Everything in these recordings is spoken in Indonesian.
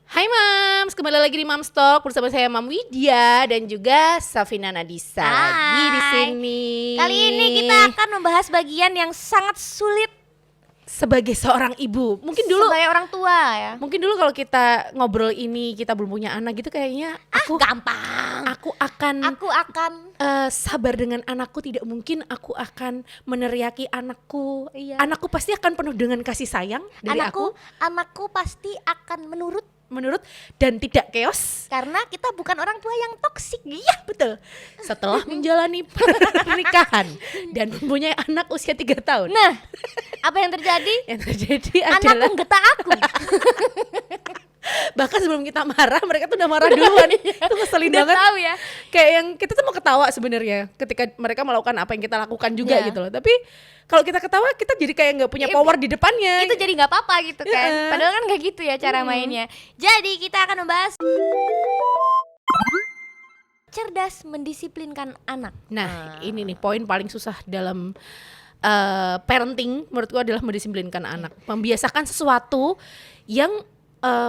Hai Mams, kembali lagi di Mams Talk bersama saya Mam Widya dan juga Safina Nadisa lagi di Hai. sini. Kali ini kita akan membahas bagian yang sangat sulit sebagai seorang ibu. Mungkin dulu sebagai orang tua ya. kalau kita ngobrol ini kita belum punya anak gitu kayaknya Gampang. aku akan Aku akan sabar dengan anakku, tidak mungkin aku akan meneriaki anakku. Iya. Anakku pasti akan penuh dengan kasih sayang dari anakku pasti akan menurut dan tidak chaos. karena kita bukan orang tua yang toksik. Iya betul. Setelah menjalani pernikahan dan mempunyai anak usia 3 tahun. Nah, apa yang terjadi? Yang terjadi Anakku adalah ngetak aku. bahkan sebelum kita marah mereka tuh udah marah duluan. Itu ngeselin Udah banget. tahu ya. Kayak yang kita tuh mau ketawa sebenarnya ketika mereka melakukan apa yang kita lakukan juga Iya. gitu loh. Tapi kalau kita ketawa kita jadi kayak nggak punya power di depannya. Itu jadi nggak apa-apa gitu kan. Iya. Padahal kan nggak gitu ya cara mainnya. Jadi kita akan membahas cerdas mendisiplinkan anak. Nah, ini nih poin paling susah dalam parenting menurutku adalah mendisiplinkan anak. Membiasakan sesuatu yang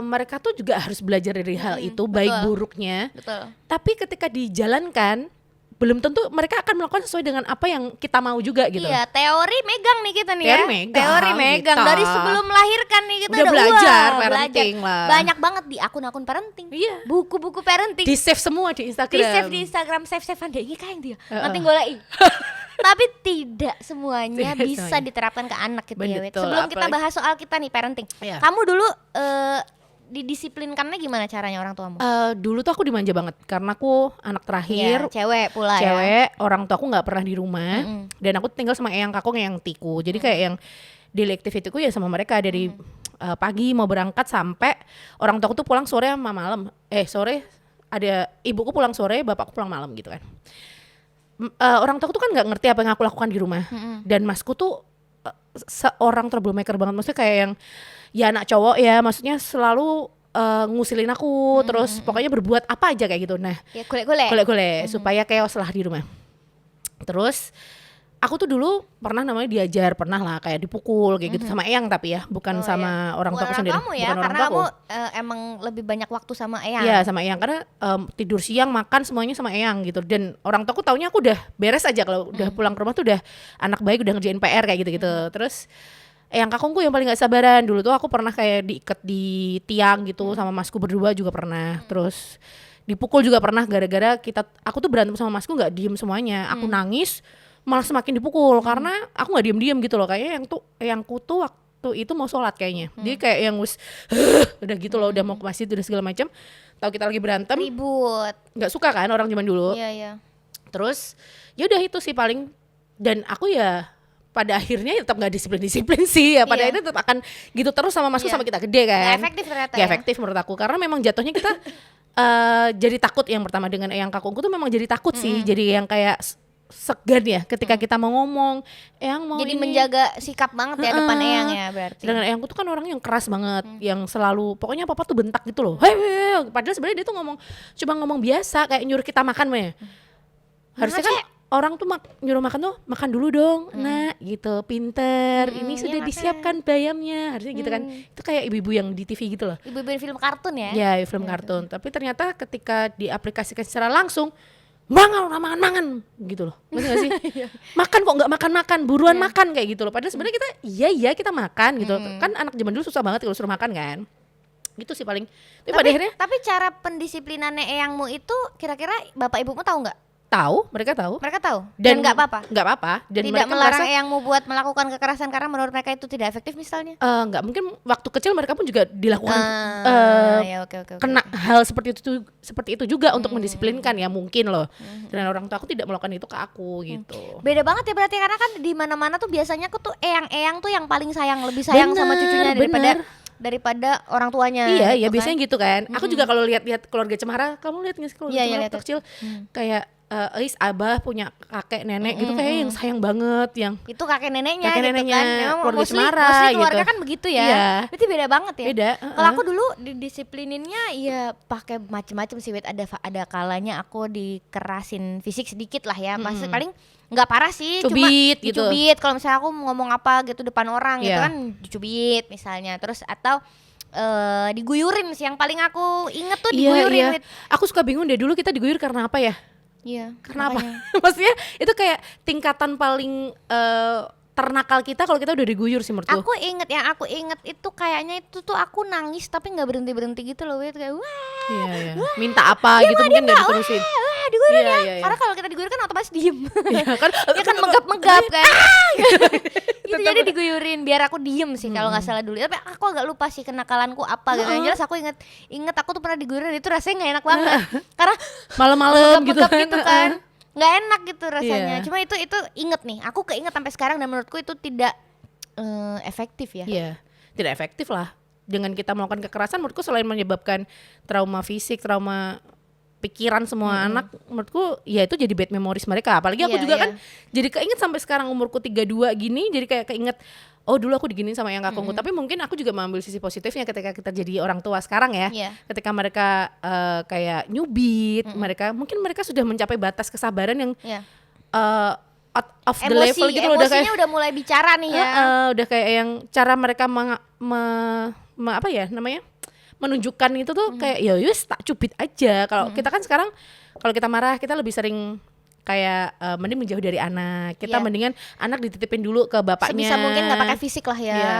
mereka tuh juga harus belajar dari hal itu, baik betul. buruknya. Betul. Tapi ketika dijalankan belum tentu mereka akan melakukan sesuai dengan apa yang kita mau juga gitu. Iya, teori megang nih kita nih Teori ya. megang, Teori megang. kita. Dari sebelum melahirkan nih kita Udah udah belajar wah, parenting lah. Banyak banget di akun-akun parenting. Iya. Buku-buku parenting. Di save semua di Instagram. Di save di Instagram, save-savean deh. Ini kayak dia. Heeh. Nanti golei. Tapi tidak semuanya Tidak bisa semuanya. diterapkan ke anak gitu ya. Wit. Betul, Sebelum kita apalagi- bahas soal kita nih parenting. Iya. Kamu dulu didisiplinkannya gimana caranya orang tuamu? Dulu tuh aku dimanja banget karena aku anak terakhir. Iya, cewek pula ya. Cewek, orang tua aku nggak pernah di rumah. Mm-mm. Dan aku tinggal sama eyang kakung yang tiku. Jadi kayak yang daily activity-ku ya sama mereka dari pagi mau berangkat sampai orang tua aku tuh pulang sore sama malam. Sore ada ibuku pulang sore, bapakku pulang malam gitu kan. Orang tua aku tuh kan nggak ngerti apa yang aku lakukan di rumah. Dan masku tuh seorang troublemaker banget, maksudnya kayak yang ya anak cowok ya, maksudnya selalu ngusilin aku, terus pokoknya berbuat apa aja kayak gitu. Nah, Ya golek-golek. golek-golek supaya chaos lah di rumah. Terus aku tuh dulu pernah namanya diajar, pernah lah kayak dipukul kayak gitu sama eyang, tapi ya bukan Oh, sama orang Bukan tuaku sendiri, kamu ya, bukan orang karena tuaku. kamu emang lebih banyak waktu sama eyang. Iya sama eyang karena tidur siang, makan semuanya sama eyang gitu. Dan orang tuaku taunya aku udah beres aja kalau udah pulang ke rumah tuh udah anak baik, udah ngerjain PR kayak gitu-gitu. Terus eyang kakungku yang paling gak sabaran. Dulu tuh aku pernah kayak diikat di tiang gitu sama masku berdua juga pernah. Terus dipukul juga pernah gara-gara aku tuh berantem sama masku nggak diem semuanya. Aku nangis malah semakin dipukul karena aku nggak diem-diem gitu loh. Kayaknya eyangku tuh waktu itu mau sholat kayaknya. Dia kayak yang udah gitu loh, udah mau ke masjid udah segala macam. Tahu kita lagi berantem, Ribut. nggak suka kan orang zaman dulu. Iya, iya. Terus ya udah itu sih paling. Dan aku ya pada akhirnya ya tetap nggak disiplin sih ya. Pada Iya. akhirnya tetap akan gitu terus sama masku Iya. sama kita gede kan. Nggak efektif ternyata Nggak ya. efektif menurut aku karena memang jatuhnya kita jadi takut. Yang pertama dengan eyang kakungku tuh memang jadi takut sih. Jadi yang kayak segan ya ketika kita mau ngomong, eyang mau Jadi ini. menjaga sikap banget ya depan eyang ya berarti. Sedangkan eyangku tuh kan orang yang keras banget, yang selalu pokoknya apa-apa tuh bentak gitu loh. Hei, padahal sebenarnya dia tuh cuma ngomong biasa kayak nyuruh kita makan mah ya. Harusnya kan orang tuh nyuruh makan tuh makan dulu dong, nak gitu, pinter. Ini iya, sudah makan. disiapkan bayamnya, harusnya gitu kan. Itu kayak ibu-ibu yang di TV gitu loh. Ibu-ibu film kartun ya. Ya, film kartun. Tapi ternyata ketika diaplikasikan secara langsung, mangan gitu loh. Ngerti gak sih? Makan kok nggak makan, buruan makan kayak gitu loh. Padahal sebenarnya kita iya kita makan gitu. Kan anak zaman dulu susah banget kalau suruh makan kan. Gitu sih paling. Tapi pada akhirnya Tapi cara pendisiplinannya eyangmu itu kira-kira bapak ibumu tahu nggak? tahu, mereka tahu. Mereka tahu. Dan nggak apa-apa. Nggak apa-apa. Dan Tidak mereka melarang merasa eyangmu buat melakukan kekerasan karena menurut mereka itu tidak efektif misalnya. nggak mungkin waktu kecil mereka pun juga dilakukan Ya oke. kena hal seperti itu juga untuk mendisiplinkan ya mungkin loh. Dan orang tua aku tidak melakukan itu ke aku gitu. Beda banget ya berarti karena kan di mana-mana tuh biasanya aku tuh eyang-eyang tuh yang paling sayang, lebih sayang sama cucunya daripada orang tuanya. Iya, gitu biasanya kan. gitu kan. Aku juga kalau lihat keluarga Cemara, kamu lihat nggak sih keluarga Iya, Cemara lihat. waktu kecil kayak abah punya kakek nenek gitu kayak yang sayang banget, yang Itu kakek neneknya Kakek gitu neneknya, kan. Memang keluarga mostly Cemara keluarga gitu. kan begitu ya. Iya. Berarti beda banget ya. beda. Kalau aku dulu didisiplininnya ya pakai macem-macem sih, Wit. Ada kalanya aku dikerasin fisik sedikit lah ya. Maksudnya paling nggak parah sih, Cubit cuma gitu. dicubit. Kalau misalnya aku ngomong apa gitu depan orang gitu Iya. kan dicubit misalnya. Terus atau diguyurin sih, yang paling aku inget tuh Iya, diguyurin. iya. Aku suka bingung deh, dulu kita diguyur karena apa ya? Iya, Karena apa? makanya. Maksudnya itu kayak tingkatan paling ternakal kita kalau kita udah diguyur sih menurutku. Aku inget itu kayaknya itu tuh aku nangis tapi nggak berhenti gitu loh, Wit. Kayak wah, Iya, iya. Minta apa gitu mungkin nggak diterusin. wah diguyur Iya, ya. iya, iya. Karena kalau kita diguyur kan otomatis diem. Iya kan? Ya kan megap-megap kan. Gitu, jadi diguyurin biar aku diem sih kalau nggak salah dulu. Tapi aku agak lupa sih kenakalanku apa gitu. Yang jelas aku inget aku tuh pernah diguyurin, itu rasanya nggak enak banget. Karena Malam-malam gitu megap-megap kan. gitu kan. Nggak enak gitu rasanya. Iya. Cuma itu inget nih. Aku keinget sampai sekarang dan menurutku itu tidak efektif ya. Iya, tidak efektif lah. Dengan kita melakukan kekerasan, menurutku selain menyebabkan trauma fisik, trauma pikiran semua anak, menurutku ya itu jadi bad memories mereka. Apalagi aku Iya, juga iya. kan jadi keinget sampai sekarang umurku 32 gini, jadi kayak keinget, oh dulu aku diginiin sama yang kakakku. Tapi mungkin aku juga mengambil sisi positifnya ketika kita jadi orang tua sekarang ya. Iya. Ketika mereka kayak nyubit, mereka sudah mencapai batas kesabaran yang Iya. out of the level gitu loh, udah kayak Emosinya udah mulai bicara nih ya. udah kayak yang cara mereka apa ya namanya, menunjukkan itu tuh kayak ya yus tak cubit aja. Kalau kita kan sekarang kalau kita marah kita lebih sering kayak mending menjauh dari anak. Kita Iya. mendingan anak dititipin dulu ke bapaknya. Sebisa mungkin nggak pakai fisik lah ya. Iya.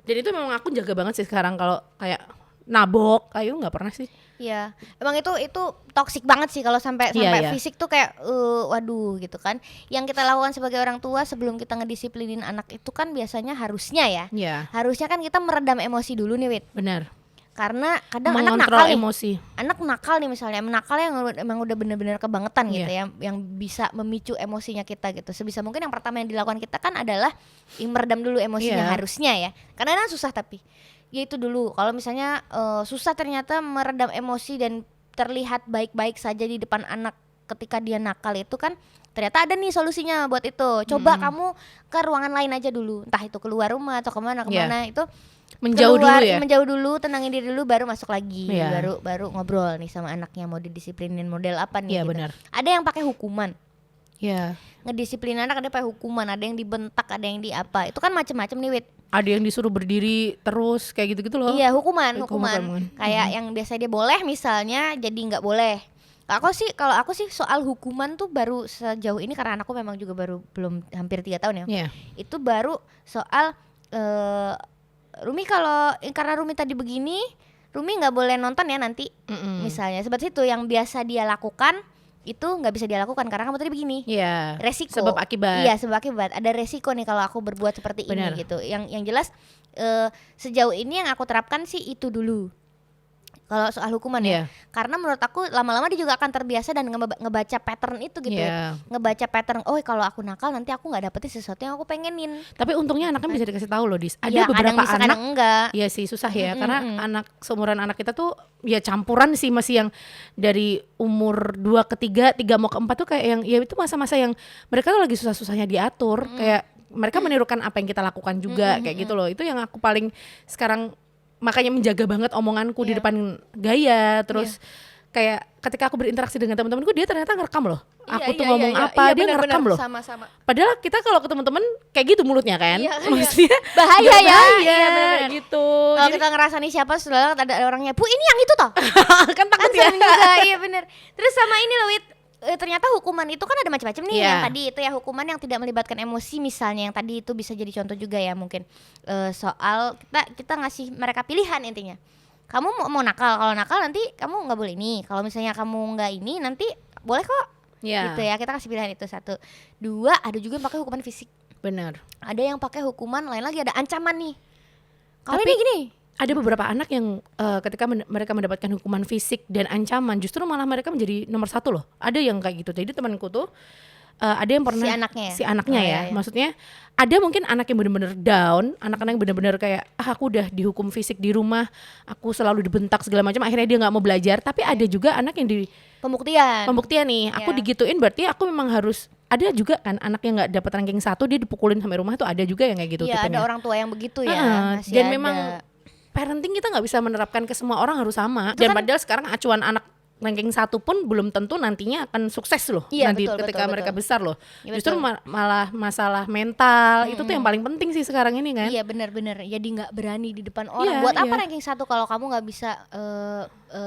Dan itu memang aku jaga banget sih sekarang kalau kayak nabok, ayo nggak pernah sih. Iya, emang itu toksik banget sih kalau sampai Iya. fisik tuh kayak waduh gitu kan. Yang kita lakukan sebagai orang tua sebelum kita ngedisiplinin anak itu kan biasanya harusnya ya. Iya, Harusnya kan kita meredam emosi dulu nih, Wit. benar. Karena kadang anak Mengontrol nakal nih. emosi. Anak nakal nih misalnya, nakal yang emang udah bener-bener kebangetan gitu Iya. ya, yang bisa memicu emosinya kita gitu. Sebisa mungkin yang pertama yang dilakukan kita kan adalah meredam dulu emosinya Iya. harusnya ya. Karena susah tapi ya itu dulu. Kalau misalnya susah ternyata meredam emosi dan terlihat baik-baik saja di depan anak ketika dia nakal, itu kan ternyata ada nih solusinya buat itu. Coba kamu ke ruangan lain aja dulu, entah itu keluar rumah atau kemana itu Menjauh keluar, dulu ya. menjauh dulu, tenangin diri dulu, baru masuk lagi. Iya. Baru ngobrol nih sama anaknya, mau didisiplinin model apa nih Iya, gitu. benar. Ada yang pakai hukuman. Iya. Ngedisiplin anak ada pakai hukuman, ada yang dibentak, ada yang di apa. Itu kan macem-macem nih, Wit. Ada yang disuruh berdiri terus kayak gitu-gitu loh. Iya, hukuman. Hukuman. Kayak yang biasa dia boleh misalnya jadi nggak boleh. Kalau aku sih soal hukuman tuh baru sejauh ini, karena anakku memang juga belum hampir 3 tahun ya. Iya. Itu baru soal Rumi, karena Rumi tadi begini, Rumi nggak boleh nonton ya nanti. Misalnya seperti itu, yang biasa dia lakukan itu nggak bisa dia lakukan karena kamu tadi begini. Iya. Resiko. Sebab akibat. Iya, sebab akibat. Ada resiko nih kalau aku berbuat seperti Benar. ini gitu. Yang jelas sejauh ini yang aku terapkan sih itu dulu. Kalau soal hukuman Iya. ya. Karena menurut aku lama-lama dia juga akan terbiasa dan ngebaca pattern itu gitu Iya. ya. Ngebaca pattern, oh kalau aku nakal nanti aku nggak dapetin sesuatu yang aku pengenin. Tapi untungnya anaknya bisa dikasih tahu loh, Dis. Ada Iya, kadang beberapa bisa, anak. kadang enggak. Iya sih susah ya, karena anak seumuran anak kita tuh ya campuran sih, masih yang dari umur 2 ke 3, 3 mau ke 4 tuh kayak yang ya itu masa-masa yang mereka tuh lagi susah-susahnya diatur, kayak mereka menirukan apa yang kita lakukan juga kayak gitu loh. Itu yang aku paling sekarang makanya menjaga banget omonganku di depan Gaya, terus kayak ketika aku berinteraksi dengan teman-temanku dia ternyata ngerekam loh. Aku tuh ngomong apa, dia ngerekam loh. Sama-sama. Padahal kita kalau ke teman-teman kayak gitu mulutnya kan, Iya, maksudnya Bahaya ya. bahaya, Iya, benar-benar. gitu. Kalau Jadi kita ngerasa nih siapa sudah ada orangnya, Bu ini yang itu toh. kan takut Kan ya. sering juga, iya bener. Terus sama ini loh, Wit. Ternyata hukuman itu kan ada macam-macam nih. Iya. Yang tadi itu ya hukuman yang tidak melibatkan emosi misalnya, yang tadi itu bisa jadi contoh juga ya mungkin. Soal kita ngasih mereka pilihan intinya. Kamu mau nakal, kalau nakal nanti kamu nggak boleh ini. Kalau misalnya kamu nggak ini nanti boleh kok. Iya. Gitu ya, kita kasih pilihan itu. 1, 2, ada juga yang pakai hukuman fisik. Benar. Ada yang pakai hukuman lain lagi, ada ancaman nih. Kalau Tapi ini gini, ada beberapa anak yang ketika mereka mendapatkan hukuman fisik dan ancaman, justru malah mereka menjadi nomor 1 loh. Ada yang kayak gitu. Jadi temanku tuh ada yang pernah Si anaknya ya? ya. Iya. Maksudnya ada mungkin anak yang benar-benar down, anak-anak yang benar-benar kayak aku udah dihukum fisik di rumah, aku selalu dibentak segala macam, akhirnya dia nggak mau belajar. Tapi ada juga anak yang di pembuktian nih, aku Iya. digituin berarti aku memang harus. Ada juga kan anak yang nggak dapat ranking 1 dia dipukulin sampai rumah tuh, ada juga yang kayak gitu Iya, ada tipenya. orang tua yang begitu ya. Masih Dan ada. memang parenting kita nggak bisa menerapkan ke semua orang harus sama. Itu Dan kan- padahal sekarang acuan anak ranking 1 pun belum tentu nantinya akan sukses loh. Iya, nanti betul, ketika betul, mereka betul. besar loh. Iya, Justru betul. malah masalah mental itu tuh yang paling penting sih sekarang ini kan. Iya benar-benar. Jadi nggak berani di depan orang. Iya, Buat apa iya. ranking 1 kalau kamu nggak bisa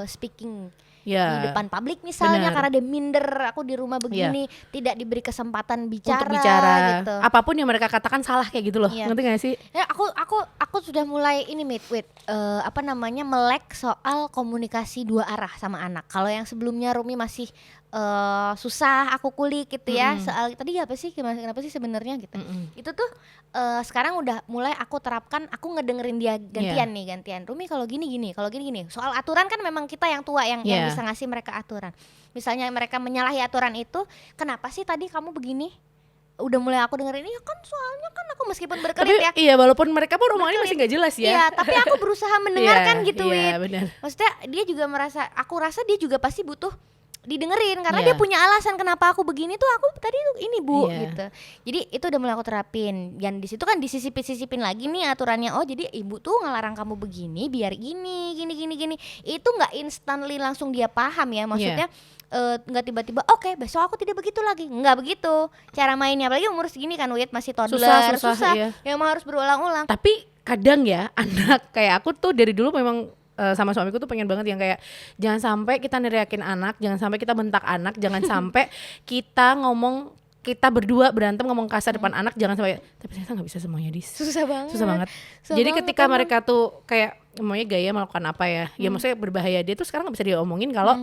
speaking di Ya, depan publik misalnya, benar. karena dia minder, aku di rumah begini, tidak diberi kesempatan bicara, untuk bicara gitu. apapun yang mereka katakan salah kayak gitu loh. Iya. Ngerti gak sih? Ya, aku sudah mulai ini melek soal komunikasi 2 arah sama anak. Kalau yang sebelumnya Rumi masih susah aku kulik gitu ya, soal tadi apa sih, kenapa sih sebenarnya gitu. Itu tuh sekarang udah mulai aku terapkan, aku ngedengerin dia gantian. Rumi kalau gini, kalau gini. Soal aturan kan memang kita yang tua yang bisa ngasih mereka aturan. Misalnya mereka menyalahi aturan itu, kenapa sih tadi kamu begini? Udah mulai aku dengerin, ya kan soalnya kan aku meskipun berkelit ya. Iya, walaupun mereka pun omongannya masih nggak jelas ya. Iya, tapi aku berusaha mendengarkan gitu, Iya, Wit. benar. Maksudnya dia juga aku rasa dia juga pasti butuh didengerin karena Iya. dia punya alasan kenapa aku begini tuh, aku tadi tuh ini Bu Iya. gitu. Jadi itu udah mulai aku terapin. Dan di situ kan disisipin lagi nih aturannya. Oh, jadi ibu tuh ngelarang kamu begini biar gini. Itu nggak instantly langsung dia paham ya. Maksudnya nggak tiba-tiba oke, besok aku tidak begitu lagi. Nggak begitu cara mainnya, apalagi umur segini kan, Wit, masih toddler, Susah, iya. yang harus berulang-ulang. Tapi kadang ya anak kayak aku tuh dari dulu memang sama suamiku tuh pengen banget yang kayak jangan sampai kita neriakin anak, jangan sampai kita bentak anak, jangan sampai kita berdua berantem ngomong kasar depan anak, jangan sampai. Tapi ternyata nggak bisa semuanya, Dis. Susah banget. Susah Jadi banget ketika emang. mereka tuh kayak maunya gaya melakukan apa ya, ya maksudnya berbahaya, dia tuh sekarang nggak bisa diomongin kalau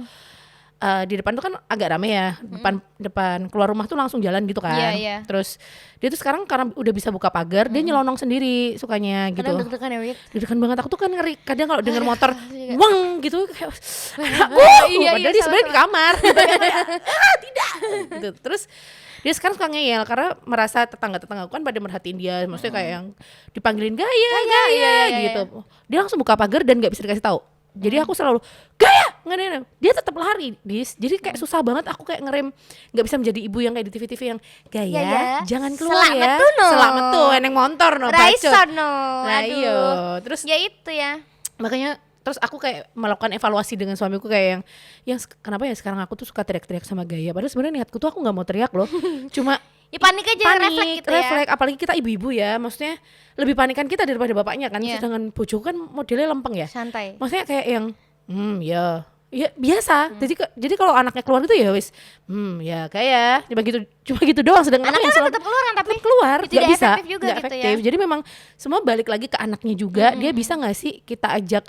di depan tuh kan agak rame ya, depan keluar rumah tuh langsung jalan gitu kan. Iya, iya. Terus dia tuh sekarang karena udah bisa buka pagar, dia nyelonong sendiri sukanya gitu. Kadang deg-degan ya, Wit. Deg-degan banget, aku tuh kan ngeri. Kadang kalau denger motor juga. wang gitu kayak Iya, padahal dia sebenarnya di sama-sama. kamar. Tidak gitu. Terus dia sekarang suka ngeyel karena merasa tetangga-tetangga kan pada merhatiin dia, maksudnya kayak yang dipanggilin gaya iya, gitu. Dia langsung buka pagar dan nggak bisa dikasih tahu. Jadi aku selalu gaya, nggak, dia tetap lari, Dis. Jadi kayak susah banget aku kayak ngerem, nggak bisa menjadi ibu yang kayak di TV-TV yang gaya, Gaya, jangan keluar selamat ya, tuh, no. selamat tuh, eneng motor no, bacot. Raisono. Nah Aduh. iyo, terus Ya itu ya. makanya terus aku kayak melakukan evaluasi dengan suamiku kayak yang kenapa ya sekarang aku tuh suka teriak-teriak sama gaya, padahal sebenarnya niatku tuh aku nggak mau teriak loh, cuma Ya panik aja, refleks gitu ya. refleks, apalagi kita ibu-ibu ya, maksudnya lebih panikan kita daripada bapaknya kan. Iya. Sedangkan bojoku kan modelnya lempeng ya, Santai. maksudnya kayak yang ya biasa. Jadi kalau anaknya keluar gitu ya wis ya kayak cuma gitu doang, sedangkan aku Anaknya yang kan selalu tetap keluar kan, tapi tetap keluar itu nggak tidak bisa, efektif juga nggak gitu ya. efektif. Jadi memang semua balik lagi ke anaknya juga, dia bisa nggak sih kita ajak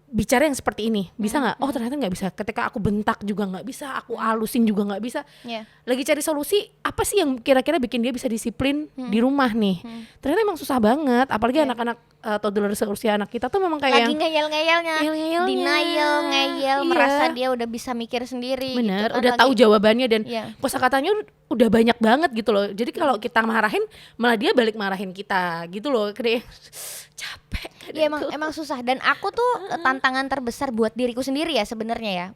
bicara yang seperti ini, bisa nggak? Oh ternyata nggak bisa. Ketika aku bentak juga nggak bisa, aku halusin juga nggak bisa. Iya. Lagi cari solusi apa sih yang kira-kira bikin dia bisa disiplin di rumah nih. Ternyata emang susah banget, apalagi anak-anak toddler seusia anak kita tuh memang kayak Lagi ngeyel-ngeyelnya, ngeyel-ngeyelnya. denial, ngeyel, Iya. merasa dia udah bisa mikir sendiri. bener, gitu kan, udah lagi- tahu jawabannya dan Iya. kosakatanya udah banyak banget gitu loh. Jadi kalau kita marahin, malah dia balik marahin kita gitu loh. Kayak capek. Iya emang susah, dan aku tuh tantangan terbesar buat diriku sendiri ya sebenarnya ya.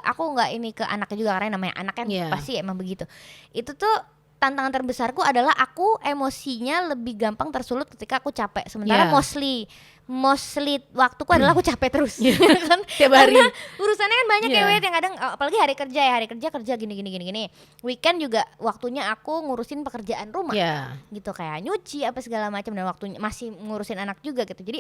Aku nggak ini ke anaknya juga, karena namanya anak kan Iya. pasti emang begitu. Itu tuh tantangan terbesarku adalah aku emosinya lebih gampang tersulut ketika aku capek. Sementara Iya. mostly waktuku adalah aku capek terus. Kan? Tiap hari. Karena urusannya kan banyak Iya. ya, Wit, yang kadang apalagi hari kerja gini. Weekend juga waktunya aku ngurusin pekerjaan rumah. Ya. Gitu, kayak nyuci apa segala macam, dan waktunya masih ngurusin anak juga gitu. Jadi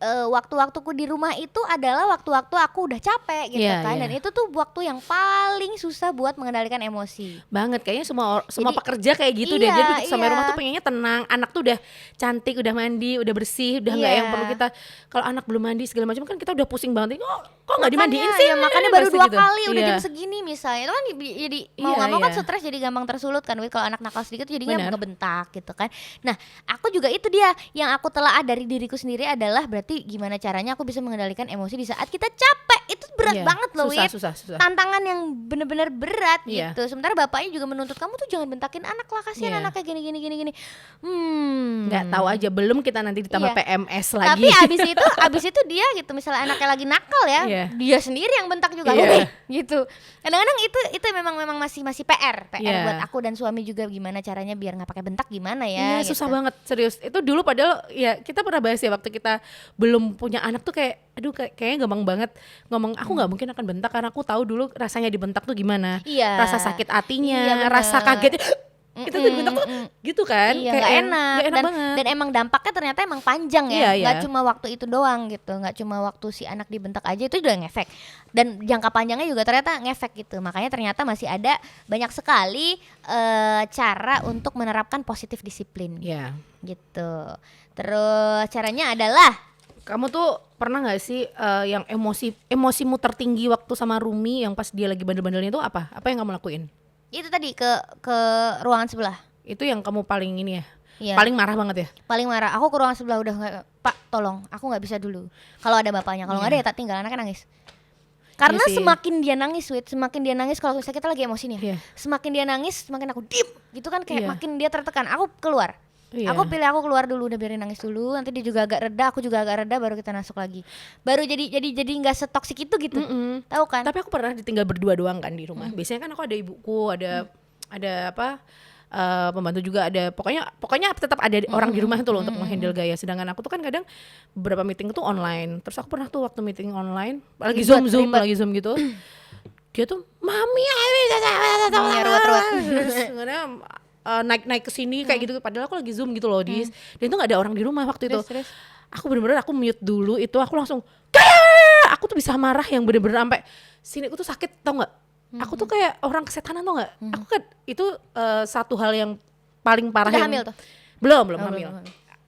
waktu-waktuku di rumah itu adalah waktu-waktu aku udah capek gitu Iya, kan. iya. Dan itu tuh waktu yang paling susah buat mengendalikan emosi. Banget, kayaknya semua Jadi, pekerja kayak gitu deh. iya, Dia begitu sampai iya. rumah tuh pengennya tenang, anak tuh udah cantik, udah mandi, udah bersih, udah nggak Iya. yang perlu kita, kalau anak belum mandi segala macam kan kita udah pusing banget. Kok nggak Makanya, dimandiin sih? ya, makanya baru Pasti 2 gitu. kali udah Iya. jam segini misalnya. Itu kan jadi mau Iya, nggak mau kan iya. stres, jadi gampang tersulut kan, Wit. Kalau anak nakal sedikit jadinya Benar. ngebentak gitu kan. Nah, aku juga itu dia yang aku telaah dari diriku sendiri adalah berarti gimana caranya aku bisa mengendalikan emosi di saat kita capek. Itu berat Iya. banget loh, Wit. Susah. Tantangan yang bener-bener berat Iya. gitu. Sementara bapaknya juga menuntut kamu tuh jangan bentakin anak lah, kasihan Iya. anaknya gini. Nggak tahu aja, belum kita nanti ditambah Iya. PMS Tapi lagi. abis itu dia gitu, misalnya anaknya lagi nakal ya, Iya. dia sendiri yang bentak juga gitu. Kadang-kadang itu memang masih PR buat aku dan suami juga, gimana caranya biar nggak pakai bentak, gimana ya. Iya, susah banget, serius. Itu dulu padahal ya kita pernah bahas ya waktu kita belum punya anak tuh kayak aduh kayaknya gampang banget ngomong aku nggak mungkin akan bentak karena aku tahu dulu rasanya dibentak tuh gimana. Iya. Rasa sakit hatinya, rasa kaget. Itu tuh dibentak tuh gitu kan, iya, kayak gak enak banget. Dan emang dampaknya ternyata emang panjang ya, Iya, nggak cuma waktu itu doang gitu, nggak cuma waktu si anak dibentak aja itu udah ngefek, dan jangka panjangnya juga ternyata ngefek gitu. Makanya ternyata masih ada banyak sekali cara untuk menerapkan positif disiplin gitu. Terus caranya adalah, kamu tuh pernah nggak sih yang emosimu tertinggi waktu sama Rumi yang pas dia lagi bandel-bandelnya itu apa yang kamu lakuin? itu tadi ke ruangan sebelah. Itu yang kamu paling ini ya, Iya. paling marah banget ya? Paling marah. Aku ke ruangan sebelah udah nggak, Pak tolong, aku nggak bisa dulu. Kalau ada bapaknya, kalau nggak ada ya tak tinggal, anaknya nangis. Karena Iya sih. semakin dia nangis, semakin dia nangis, kalau misalnya kita lagi emosi nih, Iya. semakin dia nangis, semakin aku diem, gitu kan, kayak Iya. makin dia tertekan. Aku keluar. Iya. Aku pilih aku keluar dulu, udah biarin nangis dulu. Nanti dia juga agak reda, aku juga agak reda, baru kita masuk lagi. Baru jadi nggak setoksik itu gitu. Tahu kan? Tapi aku pernah ditinggal berdua doang kan di rumah. Biasanya kan aku ada ibuku, ada apa pembantu juga, ada pokoknya tetap ada orang di rumah itu loh untuk menghandle Gaya. Sedangkan aku tuh kan kadang beberapa meeting tuh online. Terus aku pernah tuh waktu meeting online lagi Ribet. lagi zoom gitu. Dia tuh mami ruwet. terus naik ke sini kayak gitu, padahal aku lagi zoom gitu loh. Dan itu nggak ada orang di rumah waktu itu. Terus. Aku bener-bener aku mute dulu itu, aku langsung Gaya! Aku tuh bisa marah yang bener-bener sampai sini aku tuh sakit, tau nggak? Aku tuh kayak orang kesetanan, tau nggak? Aku kan itu satu hal yang paling parah. Udah yang hamil tuh? belum Oh, hamil. belum.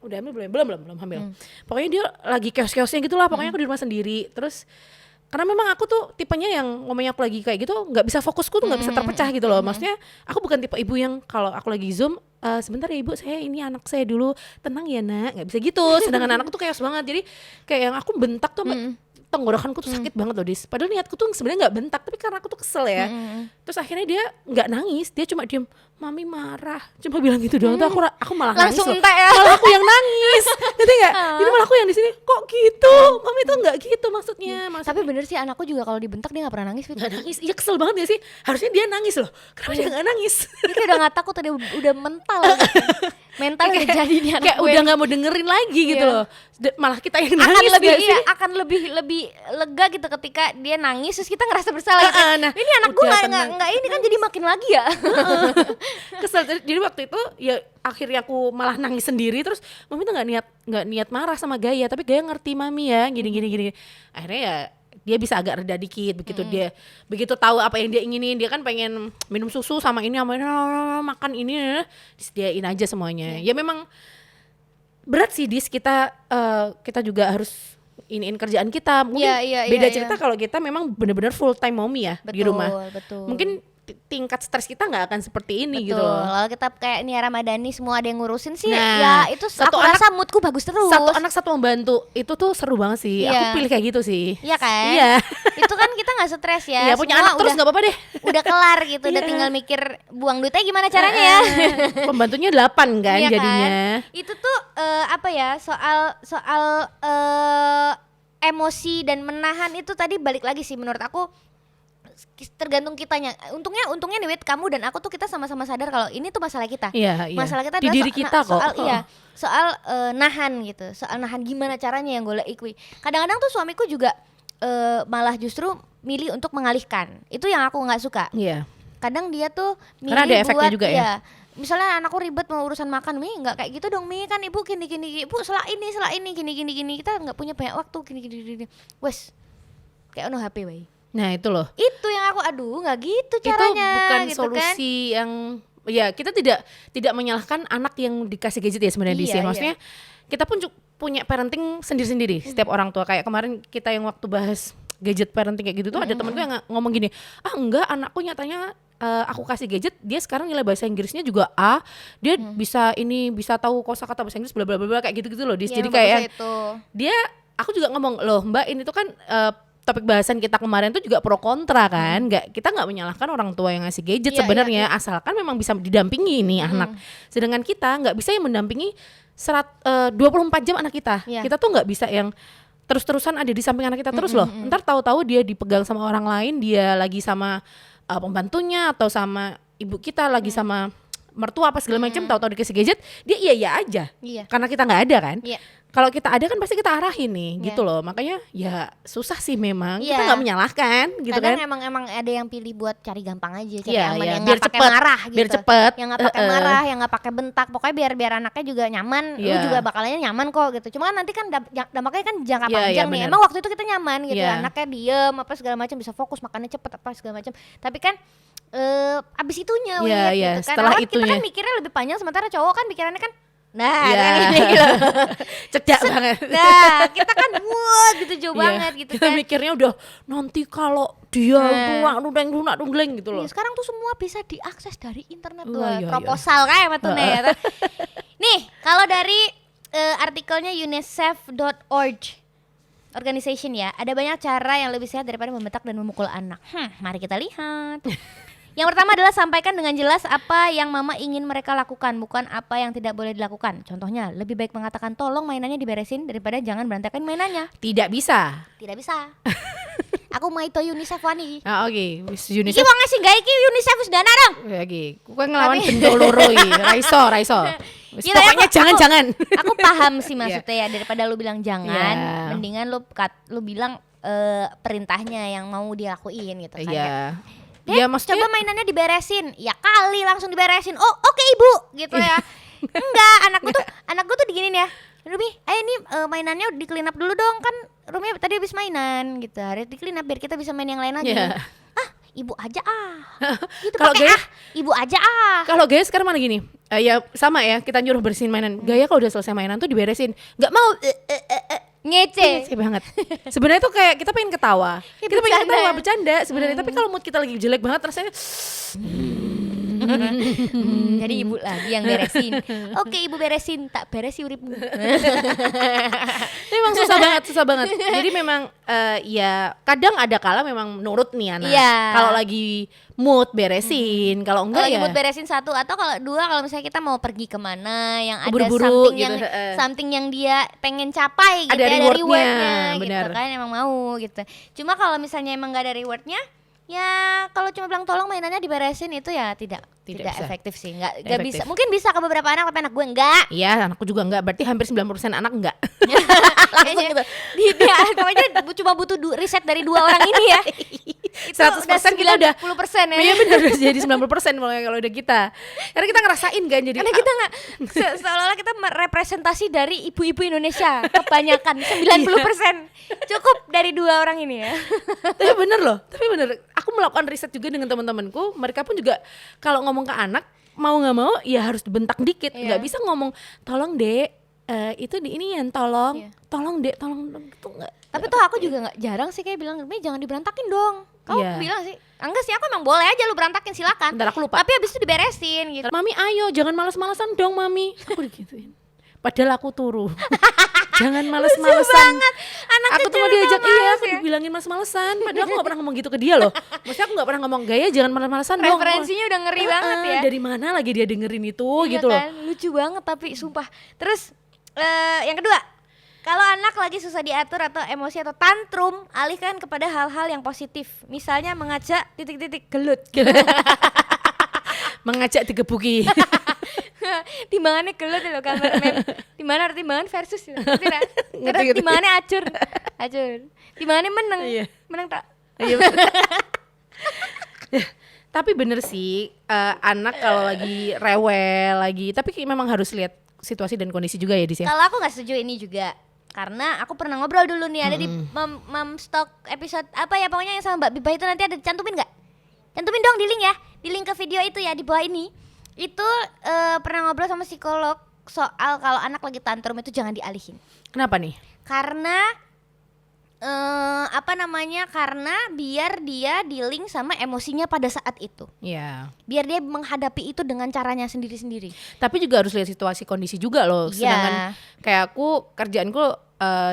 Udah hamil belum hamil. Pokoknya dia lagi chaos-chaosnya gitu lah. Pokoknya aku di rumah sendiri. Terus karena memang aku tuh tipenya yang ngomongnya aku lagi kayak gitu nggak bisa, fokusku tuh nggak bisa terpecah gitu loh. Maksudnya aku bukan tipe ibu yang kalau aku lagi zoom sebentar ya ibu, saya ini anak saya dulu, tenang ya nak, nggak bisa gitu. Sedangkan anakku tuh chaos banget, jadi kayak yang aku bentak tuh tenggorokanku tuh sakit banget loh, Dis. Padahal niatku tuh sebenarnya nggak bentak, tapi karena aku tuh kesel ya. Terus akhirnya dia nggak nangis, dia cuma diem, mami marah, cuma bilang gitu doang. Tuh aku malah Langsung nangis loh. entek ya. Malah aku yang nangis, ngerti nggak? Jadi malah aku yang di sini kok gitu, mami tuh nggak gitu maksudnya. Tapi bener sih, anakku juga kalau dibentak dia nggak pernah nangis, Fit. Nggak nangis, iya kesel banget ya sih. Harusnya dia nangis loh, kenapa dia nggak nangis? Dia kayak udah nggak takut, udah mental gitu. Mental udah jadi dia anak Kayak gue. udah nggak mau dengerin lagi gitu Iya. loh. Malah kita yang akan nangis lebih nggak sih? akan lebih lega gitu ketika dia nangis, terus kita ngerasa bersalah gitu. Nah, Ini anak gue udah nggak tenang. ini kan jadi makin lagi ya. Kesel. Jadi waktu itu ya akhirnya aku malah nangis sendiri. Terus mami tuh nggak niat marah sama Gaya, tapi Gaya ngerti mami ya gini. Akhirnya ya dia bisa agak reda dikit begitu tahu apa yang dia inginin. Dia kan pengen minum susu sama ini sama ini, makan ini, disediain aja semuanya. Ya memang berat sih, Dis, kita juga harus iniin kerjaan kita. Mungkin Iya, beda iya. cerita kalau kita memang benar-benar full time mommy ya di rumah. Betul. Mungkin tingkat stres kita nggak akan seperti ini gitu Betul. loh. Kalau kita kayak Nia Ramadhani semua ada yang ngurusin sih, Nah, ya itu satu aku rasa moodku bagus terus. Satu anak satu membantu itu tuh seru banget sih. Iya. Aku pilih kayak gitu sih. Iya kan? Iya. Itu kan kita nggak stres ya. Iya, punya Semua anak terus nggak apa-apa deh. udah kelar gitu, udah Iya. tinggal mikir buang duitnya gimana caranya ya. Pembantunya 8 kan Iya jadinya. Itu tuh apa ya, soal emosi dan menahan itu tadi balik lagi sih menurut aku, tergantung kitanya. Untungnya nih Wit, kamu dan aku tuh kita sama-sama sadar kalau ini tuh masalah kita. Iya. Masalah kita di adalah diri kita kok. soal nahan gitu, soal nahan gimana caranya yang gue ikui. Kadang-kadang tuh suamiku juga malah justru milih untuk mengalihkan. Itu yang aku nggak suka. Iya. Kadang dia tuh milih Karena ada efeknya juga ya. Misalnya anakku ribet mau urusan makan, Mi nggak kayak gitu dong, Mi kan ibu gini ibu selak ini gini kita nggak punya banyak waktu gini wes kayak ono HP wey. Nah, itu loh. Itu yang aku nggak gitu caranya. Itu bukan gitu solusi kan? yang ya kita tidak menyalahkan anak yang dikasih gadget ya sebenarnya, Iya, Maksudnya kita pun punya parenting sendiri-sendiri. Setiap orang tua, kayak kemarin kita yang waktu bahas gadget parenting kayak gitu tuh ada temenku yang ngomong gini, enggak, anakku nyatanya aku kasih gadget, dia sekarang nilai bahasa Inggrisnya juga A, dia bisa tahu kosakata bahasa Inggris bla bla bla kayak gitu-gitu loh, Dis. Iya, Jadi kayak itu. aku juga ngomong, loh Mbak, ini tuh kan topik bahasan kita kemarin tuh juga pro kontra kan. Kita nggak menyalahkan orang tua yang ngasih gadget sebenarnya, asalkan memang bisa didampingi nih anak. Sedangkan kita nggak bisa yang mendampingi 24 jam anak kita. Kita tuh nggak bisa yang terus-terusan ada di samping anak kita terus loh. Ntar tahu-tahu dia dipegang sama orang lain, dia lagi sama pembantunya atau sama ibu kita, lagi sama mertua apa segala macam, tahu-tahu dikasih gadget, dia iya aja. Iya. Karena kita nggak ada kan. Iya. Kalau kita ada kan pasti kita arahin nih, Iya. gitu loh. Makanya ya susah sih memang. Iya. Kita nggak menyalahkan, gitu Kadang kan. emang ada yang pilih buat cari gampang aja, cari Iya, aman, iya. yang Biar nggak pakai cepet, marah gitu. biar cepet. Yang nggak pakai marah, yang nggak pakai bentak. Pokoknya biar anaknya juga nyaman, lu Iya. juga bakalannya nyaman kok gitu. Cuma nanti kan dampaknya kan jangka Iya, panjang iya, nih. bener. Emang waktu itu kita nyaman gitu, Iya. anaknya diem apa segala macam, bisa fokus makannya cepet apa segala macam. Tapi kan abis itunya Iya, iya, gitu kan. setelah Awal kita kan itunya. mikirnya lebih panjang, sementara cowok kan pikirannya kan nah Iya. kan gini gitu. Cedak banget. Nah kita kan wah gitu jauh Iya, banget gitu kita kan. mikirnya udah nanti kalau dia Nah. lunak dungleng gitu loh. Iya, sekarang tuh semua bisa diakses dari internet tuh, Wah, iya, proposal kayak matune ya. Kan? Nih, kalau dari artikelnya unicef.org organization ya, ada banyak cara yang lebih sehat daripada membentak dan memukul anak. Mari kita lihat. Yang pertama adalah sampaikan dengan jelas apa yang mama ingin mereka lakukan, bukan apa yang tidak boleh dilakukan. Contohnya, lebih baik mengatakan tolong mainannya diberesin daripada jangan berantakan mainannya. Tidak bisa. Tidak bisa. Aku mau itu UNICEF wani. Ah, oke. Wis Iki UNICEF. wong sing gawe iki UNICEF wis dana dong. Oke, kowe ngelawan Tapi- bendo loro iki. Raiso. Wis Iya, pokoknya jangan. Aku paham sih maksudnya ya, daripada lu bilang jangan, Iya. mendingan lu bilang perintahnya yang mau dilakuin gitu kan. Iya. Dek, Iya, maksudnya coba mainannya diberesin. Ya kali langsung diberesin. Oh, oke Ibu, gitu ya. Enggak, anakku tuh diginin ya. Rumi, ayo ini mainannya di clean up dulu dong, kan Rumi tadi habis mainan gitu. Harus di clean up biar kita bisa main yang lain aja. Iya. Ah, Ibu aja Gitu Kalau pakai gaya- Ibu aja Kalau Gaya sekarang mana gini? Ya sama ya, kita nyuruh bersihin mainan. Gaya kalau udah selesai mainan tuh diberesin. Nggak mau. Ngece. Ngece banget. Sebenarnya tuh kayak kita pengen ketawa. Ya, Kita pengen bercanda. ketawa bercanda sebenarnya. Tapi kalau mood kita lagi jelek banget rasanya Jadi ibu lagi yang beresin. Oke ibu beresin, tak beresi uripmu. memang susah banget. Jadi memang ya kadang ada kala memang nurut nih anak. Iya. Kalau lagi mood beresin, kalau enggak Kalau ya ibu beresin satu, atau kalau dua, kalau misalnya kita mau pergi kemana yang ada Buru-buru something gitu, yang something yang dia pengen capai gitu, Ada ya, ada rewardnya, rewardnya gitu benar. kan, emang mau gitu. Cuma kalau misalnya emang gak ada rewardnya, ya kalau cuma bilang tolong mainannya diberesin itu ya tidak Tidak bisa. efektif sih, nggak Efektif. bisa. Mungkin bisa ke beberapa anak, tapi anak gue enggak. Iya, anakku juga enggak. Berarti hampir 90% anak enggak. Langsung gitu. Dia cuma butuh riset dari dua orang ini ya. Itu 100% kita udah 90% ya. Iya benar udah jadi 90% kalau udah kita. Karena kita ngerasain kan jadi Karena kita nggak seolah-olah kita merepresentasi dari ibu-ibu Indonesia kebanyakan 90%. Cukup dari dua orang ini ya. Tapi bener loh, tapi bener. Aku melakukan riset juga dengan teman-temanku. Mereka pun juga kalau ngomong ke anak mau nggak mau ya harus dibentak dikit. Iya. Nggak bisa ngomong tolong dek itu di ini ya tolong, Iya. tolong dek, tolong dong gitu nggak. Tapi tuh aku juga nggak jarang sih kayak bilang, "Mi jangan diberantakin dong." Kau Iya. bilang sih, "Enggak sih, aku emang boleh aja lu berantakin, silakan." Bentar aku lupa. Tapi habis itu diberesin gitu. Mami ayo jangan malas-malasan dong mami. Aku digituin. Padahal aku turu. Jangan males-malesan. Anak Aku tuh kecil mau diajak tuh iya males aku ya. dibilangin males-malesan. Padahal aku gak pernah ngomong gitu ke dia loh. Maksudnya aku gak pernah ngomong gaya jangan males-malesan dong. Referensinya udah ngeri banget ya. Dari mana lagi dia dengerin itu Iya gitu loh. kan? Lucu banget tapi sumpah. Terus yang kedua, kalau anak lagi susah diatur atau emosi atau tantrum, alihkan kepada hal-hal yang positif. Misalnya mengajak titik-titik gelut. Mengajak digebuki. Timbangannya gelut loh kameramen. Timbangan timbangan versus loh. Ngerti nggak? Ngerti, Terus ngerti. timbangannya acur. Timbangannya menang. Iya. Menang tak? Iya bener. Tapi bener sih anak kalau lagi rewel lagi. Tapi memang harus lihat situasi dan kondisi juga ya di sini. Kalau aku nggak setuju ini juga. Karena aku pernah ngobrol dulu nih, ada di Mom Stock episode apa ya, pokoknya yang sama Mbak Biba itu nanti ada dicantumin nggak? Cantumin dong di link ya, di link ke video itu ya di bawah ini. Itu pernah ngobrol sama psikolog soal kalau anak lagi tantrum itu jangan dialihin. Kenapa nih? Karena karena biar dia dealing sama emosinya pada saat itu. Ya. Biar dia menghadapi itu dengan caranya sendiri-sendiri. Tapi juga harus lihat situasi kondisi juga loh. Iya. Sedangkan kayak aku kerjaanku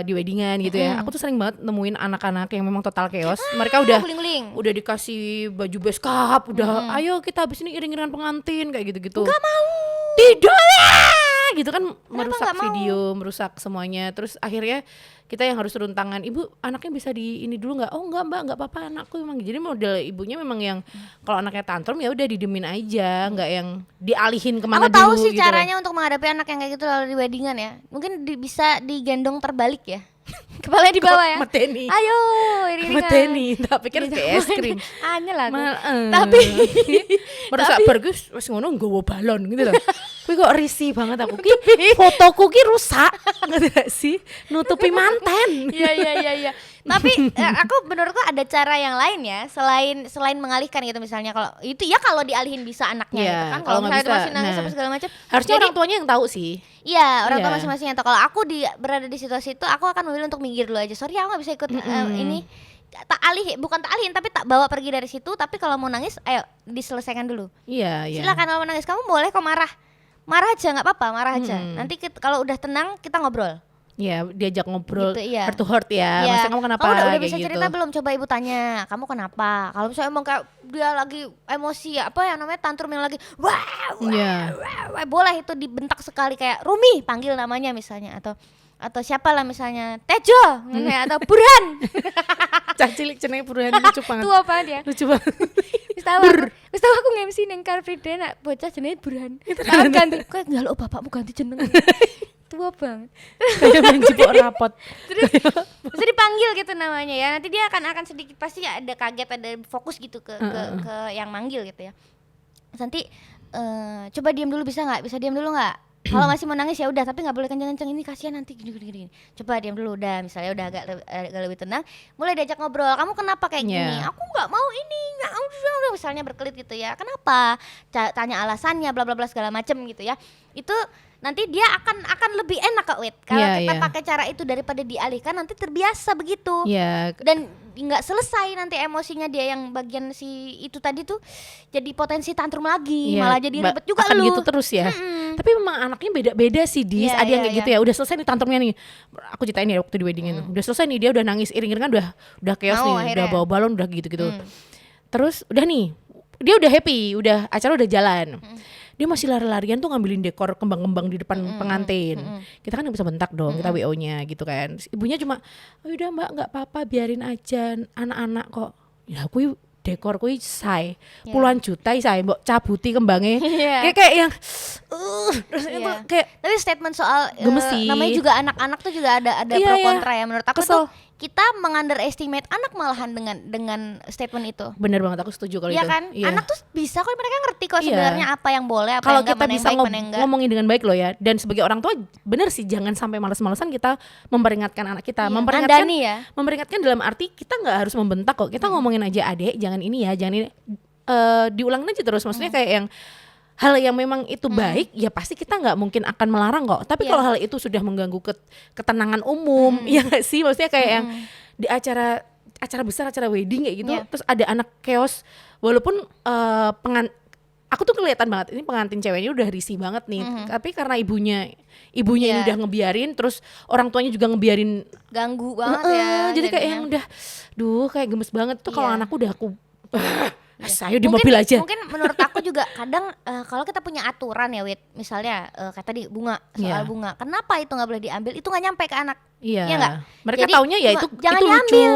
di weddingan gitu ya. Aku tuh sering banget nemuin anak-anak yang memang total chaos. Mereka Guling-guling. udah dikasih baju beskap, udah ayo kita habis ini iring-iringan pengantin kayak gitu-gitu. Gak mau. Tidak lah gitu kan, merusak nggak mau? video, merusak semuanya. Terus akhirnya kita yang harus turun tangan, ibu anaknya bisa di ini dulu nggak? Oh enggak mbak, nggak apa-apa anakku memang. Jadi model ibunya memang yang kalau anaknya tantrum ya udah didemin aja, nggak yang dialihin kemana Aku tahu dulu sih gitu. caranya untuk menghadapi anak yang kayak gitu lalu di weddingan ya. Mungkin bisa digendong terbalik ya. Kepala di bawah ya. Mateni. Ayo, iring-iringan. Mateni, tak pikir kayak es krim. Aneh lah aku. Tapi Tapi merusak burger wis ngono nggawa balon gitu loh. Kuwi kok risih banget aku. Ki fotoku ki rusak. Ngerti gak sih? Nutupi manten. Iya. Tapi aku menurutku ada cara yang lain ya, selain mengalihkan gitu misalnya kalau itu ya kalau dialihin bisa anaknya Iya, gitu kan. kalau Kalau nggak misalnya itu bisa, masih nangis nah. apa segala macam. Harusnya Jadi, orang tuanya yang tahu sih. iya, orang tua Iya. masing-masing atau kalau aku berada di situasi itu aku akan memilih untuk minggir dulu aja. Sorry aku nggak bisa ikut ini bukan tak alihin tapi tak bawa pergi dari situ, tapi kalau mau nangis ayo diselesaikan dulu. Iya. Silakan kalau mau nangis kamu boleh kok marah aja nggak apa-apa, marah aja. Nanti kalau udah tenang kita ngobrol. Iya, diajak ngobrol Gitu, iya. heart to heart ya. Iya. Maksudnya kamu kenapa? Kamu udah kayak bisa gitu. cerita belum? Coba ibu tanya, kamu kenapa? Kalau misalnya emang kayak dia lagi emosi ya, apa yang namanya tantrum yang lagi Iya. wah, boleh itu dibentak sekali kayak Rumi, panggil namanya misalnya atau siapa lah misalnya Tejo atau Burhan. Cah cilik ceneng perubahan lucu banget. Tua banget ya. Lucu banget. Wis tahu aku nge-MC ning Car Free Day nak bocah jenenge Burhan. Tak ganti, kowe njaluk bapakmu ganti jeneng. Tua banget. Kayak main jebok rapot. Terus bisa dipanggil gitu namanya ya. Nanti dia akan sedikit pasti ada kaget, ada fokus gitu ke yang manggil gitu ya. Terus nanti coba diam dulu bisa nggak? Bisa diam dulu nggak? Kalau masih mau nangis ya udah, tapi nggak boleh kenceng-kenceng, ini kasihan nanti gini. Coba diam dulu udah, misalnya udah agak lebih tenang, mulai diajak ngobrol. Kamu kenapa kayak gini? Yeah. Aku nggak mau ini, nggak misalnya berkelit gitu ya. Kenapa? Tanya alasannya, bla bla bla segala macem gitu ya. Itu nanti dia akan lebih enak kok Wit. Kalau Yeah, kita yeah. pakai cara itu daripada dialihkan, nanti terbiasa begitu. Iya. Dan nggak selesai nanti emosinya dia yang bagian si itu tadi tuh jadi potensi tantrum lagi, Iya, malah jadi ribet juga akan lu. gitu terus ya. Tapi memang anaknya beda-beda sih Dis. Iya, Ada yang iya, kayak gitu iya. ya. Udah selesai nih tantrumnya nih. Aku ceritain ya waktu di wedding itu. Udah selesai nih, dia udah nangis iring-iringan, udah chaos Mau nih, akhirnya. udah bawa balon, udah gitu-gitu. Terus udah nih, dia udah happy, acara udah jalan. Dia masih lari-larian tuh ngambilin dekor kembang-kembang di depan pengantin. Kita kan nggak bisa bentak dong, kita WO-nya gitu kan. Terus ibunya cuma, oh udah mbak nggak apa-apa, biarin aja, anak-anak kok. Ya aku dekor kuwi say puluhan juta say mbok cabuti kembangnya. Iya. Kayak yang terus itu Iya. kayak Tapi statement soal gemes sih. namanya juga anak-anak tuh juga ada Iya, pro iya. kontra ya. Menurut aku Kesel. tuh kita mengunderestimate anak malahan dengan statement itu. bener banget, aku setuju kalau Iya itu. kan? Iya. Anak tuh bisa kok, mereka ngerti kok Iya. sebenarnya apa yang boleh, apa Kalau yang enggak, kita mana yang bisa baik, mana yang enggak. ngomongin dengan baik loh ya, dan sebagai orang tua bener sih jangan sampai males-malesan kita memperingatkan anak kita. Iya, Memperingatkan ngandani ya. Memperingatkan dalam arti kita nggak harus membentak kok. Kita ngomongin aja, adek jangan ini ya, jangan ini. Diulangin aja terus. Maksudnya kayak yang hal yang memang itu baik, ya pasti kita nggak mungkin akan melarang kok. Tapi Iya. kalau hal itu sudah mengganggu ketenangan umum, ya nggak sih? Maksudnya kayak yang di acara besar, acara wedding kayak gitu, Iya. terus ada anak chaos, walaupun aku tuh kelihatan banget ini pengantin ceweknya udah risih banget nih, tapi karena ibunya ini Iya. udah ngebiarin, terus orang tuanya juga ngebiarin. Ganggu banget ya. Jadi kayak jadinya. yang udah, kayak gemes banget tuh kalau Iya. anakku udah aku saya di mobil aja. Mungkin menurut aku juga kadang kalau kita punya aturan ya Wit, misalnya kayak tadi bunga, soal Iya. bunga, kenapa itu nggak boleh diambil, itu nggak nyampe ke anak. Iya. Iya nggak? Mereka Jadi taunya ya cuma, itu jangan lucu. diambil.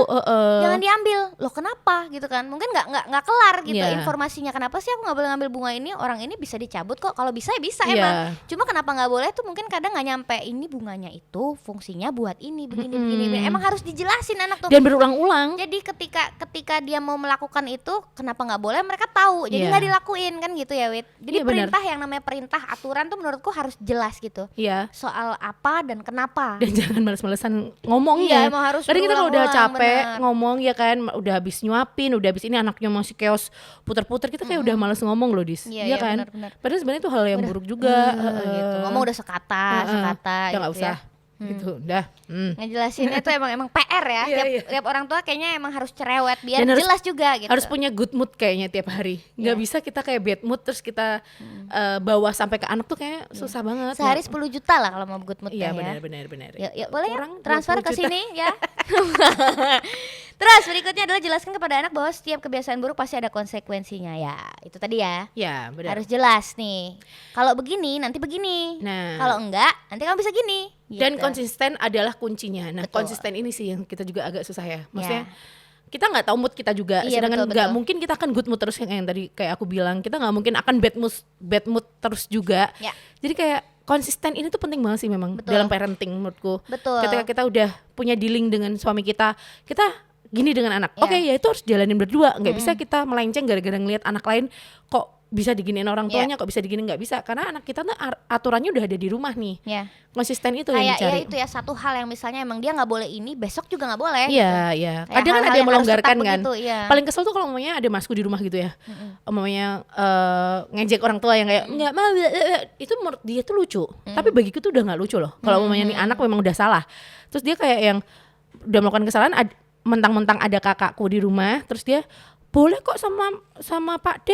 Jangan diambil, loh kenapa gitu kan? Mungkin nggak kelar gitu Iya. informasinya, kenapa sih aku nggak boleh ngambil bunga ini, orang ini bisa dicabut kok, kalau bisa ya bisa Iya. emang. Cuma kenapa nggak boleh tuh mungkin kadang nggak nyampe, ini bunganya itu fungsinya buat ini begini. Emang harus dijelasin anak tuh. Dan berulang-ulang. Jadi ketika dia mau melakukan itu, kenapa nggak boleh, mereka tahu, jadi Iya. nggak dilakuin kan gitu ya Wit. Jadi Iya, benar. perintah yang namanya perintah aturan tuh menurutku harus jelas gitu, Iya. soal apa dan kenapa. Dan jangan males-malesan ngomongnya. Iya, emang harus Kadang kita kalau udah berulang-ulang, capek benar. ngomong ya kan, udah habis nyuapin, udah habis ini anaknya masih chaos puter-puter, kita kayak udah males ngomong loh Dis. Iya, Iya iya, kan? benar-benar. Padahal sebenarnya itu hal yang buruk juga. gitu. Ngomong udah sekata Udah nggak gitu usah. ya. gitu. Udah. Ngejelasinnya tuh emang PR ya. Iya, iya. Tiap orang tua kayaknya emang harus cerewet biar Dan harus- jelas juga gitu. Harus punya good mood kayaknya tiap hari. Nggak bisa kita kayak bad mood terus kita bawa sampai ke anak tuh kayak susah banget. Sehari 10 juta lah kalau mau good mood Iya, ya. benar. Ya boleh ya, Kurang transfer 20 ke juta. sini ya. Terus berikutnya adalah jelaskan kepada anak bahwa setiap kebiasaan buruk pasti ada konsekuensinya ya. Itu tadi ya. Ya, benar. Harus jelas nih. Kalau begini nanti begini. Nah. Kalau enggak nanti kamu bisa gini. Dan Gitu. konsisten adalah kuncinya. Nah, Betul. konsisten ini sih yang kita juga agak susah ya. Maksudnya Ya. kita nggak tahu mood kita juga, Iya, sedangkan betul, nggak betul. mungkin kita akan good mood terus yang tadi kayak aku bilang, kita nggak mungkin akan bad mood terus juga. Ya. Jadi kayak konsisten ini tuh penting banget sih memang Betul. dalam parenting menurutku. Betul. Ketika kita udah punya dealing dengan suami kita gini dengan anak. Ya. Oke, ya itu harus jalanin berdua. Nggak bisa kita melenceng gara-gara ngelihat anak lain kok bisa diginiin orang tuanya, kok bisa diginiin, nggak bisa. Karena anak kita tuh aturannya udah ada di rumah nih. Ya. Konsisten itu yang Kayak ya dicari. itu ya satu hal yang misalnya emang dia nggak boleh ini, besok juga nggak boleh. Iya, gitu. iya. Kayak Kadang kan hal-hal ada yang yang harus melonggarkan tetap kan. begitu, iya. Paling kesel tuh kalau umumnya ada masku di rumah gitu ya. Umumnya ngejek orang tua yang kayak nggak mau, itu menurut dia tuh lucu. Tapi bagiku tuh udah nggak lucu loh. Kalau umumnya nih anak memang udah salah. Terus dia kayak yang udah melakukan kesalahan, mentang-mentang ada kakakku di rumah, terus dia boleh kok sama Pak D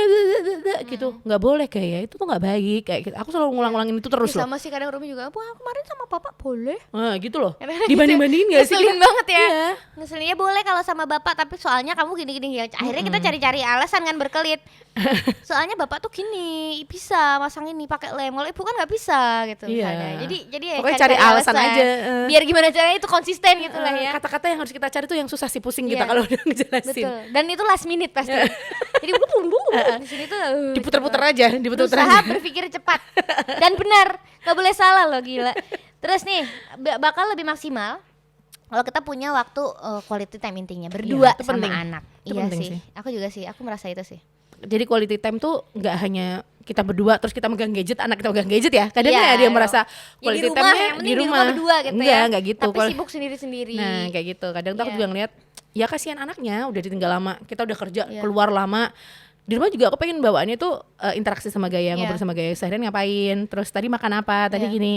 gitu, nggak boleh kayak itu tuh nggak baik kayak gitu. Aku selalu ngulang-ngulangin itu terus loh. Sama sih kadang Rumi juga, wah kemarin sama papa boleh. Nah, gitu loh. Gitu. Dibanding-bandingin nggak sih? Ngeselin banget ya. Iya. Ngeselinnya boleh kalau sama bapak, tapi soalnya kamu gini-gini ya. Akhirnya kita cari-cari alasan kan berkelit. Soalnya bapak tuh gini, bisa masang ini pakai lem. Kalau ibu kan nggak bisa gitu. Iya. misalnya. Jadi ya Pokoknya cari alasan aja. Biar gimana caranya itu konsisten gitu lah ya. Kata-kata yang harus kita cari tuh yang susah sih, pusing kita Iya. kalau udah ngejelasin. Betul. Dan itu last minute pasti. Jadi di sini tuh Diputer-puter aja, diputer-puter berusaha aja. berpikir cepat dan benar, nggak boleh salah loh, gila. Terus nih bakal lebih maksimal kalau kita punya waktu quality time intinya berdua Iya, itu sama penting. anak. Itu Iya penting sih. sih. Aku juga sih, aku merasa itu sih. Jadi quality time tuh nggak hanya kita berdua terus kita megang gadget, anak kita megang gadget ya. Kadang Iya, kan ada yang iya. merasa Ya, di quality rumah, time-nya yang penting di rumah berdua gitu enggak gitu. Tapi Kalau- sibuk sendiri-sendiri. Nah, kayak gitu. Kadang tuh aku Iya. juga ngeliat, ya kasihan anaknya udah ditinggal lama. Kita udah kerja Iya. keluar lama. Di rumah juga aku pengen bawaannya tuh interaksi sama Gaya, Iya. ngobrol sama Gaya, seharian ngapain, terus tadi makan apa, tadi Iya. gini,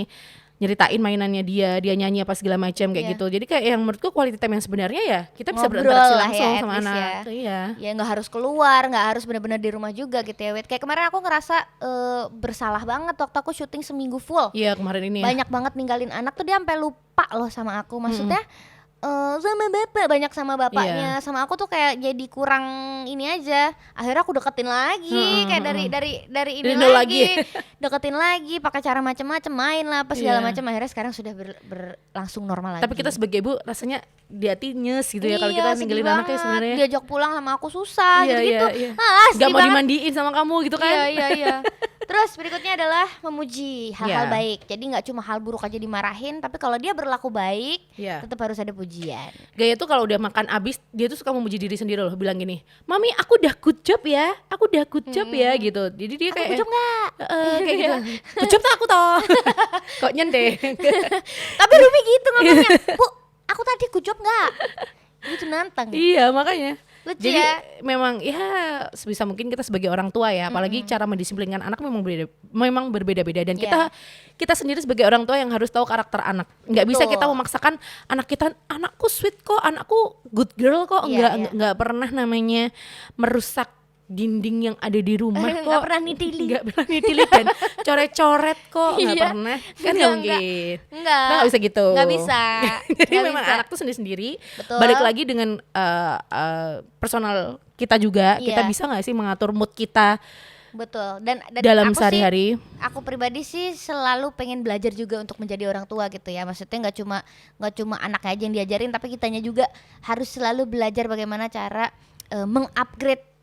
nyeritain mainannya dia nyanyi apa segala macam kayak Iya. gitu. Jadi kayak yang menurutku quality time yang sebenarnya ya kita bisa Ngobrol berinteraksi lah langsung ya, sama at least anak. ya. Iya. Ya nggak harus keluar, nggak harus benar-benar di rumah juga gitu ya, Wit. Kayak kemarin aku ngerasa bersalah banget waktu aku syuting seminggu full. Iya, kemarin ini ya. Banyak banget ninggalin anak tuh, dia sampai lupa loh sama aku. Maksudnya sama bapak, banyak sama bapaknya, sama aku tuh kayak jadi kurang ini aja. Akhirnya aku deketin lagi, kayak dari ini Dari nol lagi, lagi. deketin lagi, pakai cara macam-macam, main lah apa segala Iya. macam. Akhirnya sekarang sudah berlangsung normal lagi. Tapi kita sebagai ibu rasanya di hati nyes gitu ya kalau Iya, kita sedih ninggalin anaknya banget. sebenarnya. Diajak pulang sama aku susah Iya, gitu-gitu. iya, iya. Asli Gak mau banget. dimandiin sama kamu gitu kan. Iya. Terus berikutnya adalah memuji hal-hal Iya. baik. Jadi nggak cuma hal buruk aja dimarahin, tapi kalau dia berlaku baik, Iya. tetap harus ada pujian. Gaya tuh kalau udah makan abis dia tuh suka memuji diri sendiri loh, bilang gini, "Mami, aku udah good job ya. Aku udah good job ya." gitu. Jadi dia kayak Good job nggak? kayak gitu. Good job tuh aku toh. Kok nyendeng. Tapi Rumi gitu ngomongnya, Bu, aku tadi good job nggak? Gitu nantang. Iya, makanya. Lucu Jadi ya. memang ya sebisa mungkin kita sebagai orang tua ya, apalagi cara mendisiplinkan anak memang berbeda-beda dan Iya. kita sendiri sebagai orang tua yang harus tahu karakter anak. Nggak bisa Betul. kita memaksakan anak kita, anakku sweet kok, anakku good girl kok. Iya, iya. Nggak pernah namanya merusak dinding yang ada di rumah kok. Nggak pernah nitili. Nggak pernah nitili dan coret-coret kok. Nggak Iya. pernah. Kan nggak Enggak, mungkin. Enggak. Kita nggak bisa gitu. Nggak bisa. Jadi Nggak memang bisa. anak tuh sendiri-sendiri. Betul. Balik lagi dengan personal kita juga, kita Iya. bisa nggak sih mengatur mood kita Betul. Dan dalam aku sih, sehari-hari? aku pribadi sih selalu pengen belajar juga untuk menjadi orang tua gitu ya. Maksudnya nggak cuma anaknya aja yang diajarin, tapi kitanya juga harus selalu belajar bagaimana cara mengupgrade.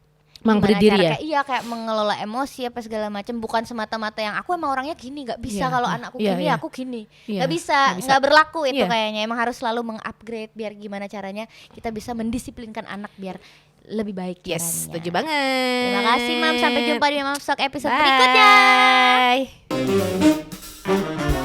Mengupgrade Gimana diri cara ya? Iya, kayak mengelola emosi apa segala macam, bukan semata-mata yang aku emang orangnya gini, nggak bisa. Iya, Kalau iya, anakku iya, gini, iya. aku gini, Iya, nggak bisa, nggak bisa. nggak berlaku itu Iya. kayaknya. Emang harus selalu mengupgrade biar gimana caranya kita bisa mendisiplinkan anak biar lebih baik Yes, caranya. setuju banget. Terima kasih Mam, sampai jumpa di Mamsok episode Bye. berikutnya.